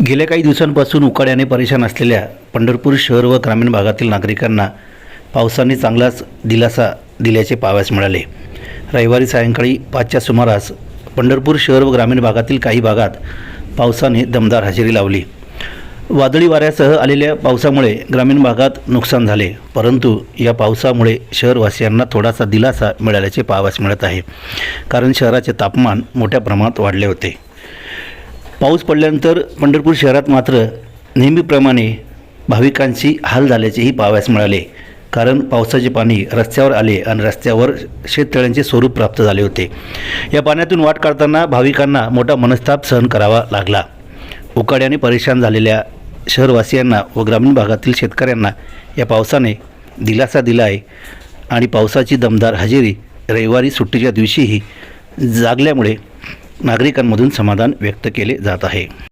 गेल्या काही दिवसांपासून उकाड्याने परेशान असलेल्या पंढरपूर शहर व ग्रामीण भागातील नागरिकांना पावसाने चांगलाच दिलासा दिल्याचे पाहावयास मिळाले। रविवारी सायंकाळी 5च्या सुमारास पंढरपूर शहर व ग्रामीण भागातील काही भागात पावसाने दमदार हजेरी लावली। वादळी वाऱ्यासह आलेल्या पावसामुळे ग्रामीण भागात नुकसान झाले, परंतु या पावसामुळे शहरवासियांना थोडासा दिलासा मिळाल्याचे पाहावयास मिळत आहे, कारण शहराचे तापमान मोठ्या प्रमाणात वाढले होते। पाऊस पडल्यानंतर पंढरपूर शहरात मात्र नेहमीप्रमाणे भाविकांची हाल झाल्याचेही पाहावयास मिळाले, कारण पावसाचे पाणी रस्त्यावर आले आणि रस्त्यावर शेततळ्यांचे स्वरूप प्राप्त झाले होते। या पाण्यातून वाट काढताना भाविकांना मोठा मनस्ताप सहन करावा लागला। उकाड्याने परेशान झालेल्या शहरवासियांना व ग्रामीण भागातील शेतकऱ्यांना या पावसाने दिलासा दिला आहे आणि पावसाची दमदार हजेरी रविवारी सुट्टीच्या दिवशीही जागल्यामुळे नागरिकांमधून समाधान व्यक्त केले जात आहे।